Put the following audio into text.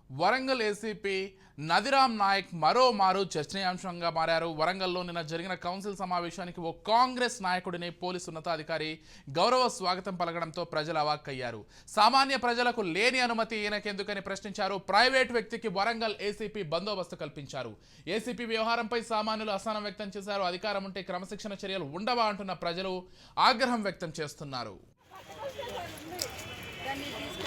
Warangal ACP నదిరాం Naik మరోమారు చర్చనీయాంశంగా మారారు. వరంగల్లో నిన్న జరిగిన కౌన్సిల్ సమావేశానికి ఓ కాంగ్రెస్ నాయకుడిని పోలీసు ఉన్నతాధికారి గౌరవ స్వాగతం పలకడంతో ప్రజలు అవాక్కయ్యారు. సామాన్య ప్రజలకు లేని అనుమతి ఈయనకెందుకని ప్రశ్నించారు. ప్రైవేట్ వ్యక్తికి వరంగల్ ఏసీపీ బందోబస్తు కల్పించారు. ఏసీపీ వ్యవహారంపై సామాన్యులు అసహనం వ్యక్తం చేశారు. అధికారం ఉంటే క్రమశిక్షణ చర్యలు ఉండవా అంటున్న ప్రజలు ఆగ్రహం వ్యక్తం చేస్తున్నారు. దాన్ని తీసుకుని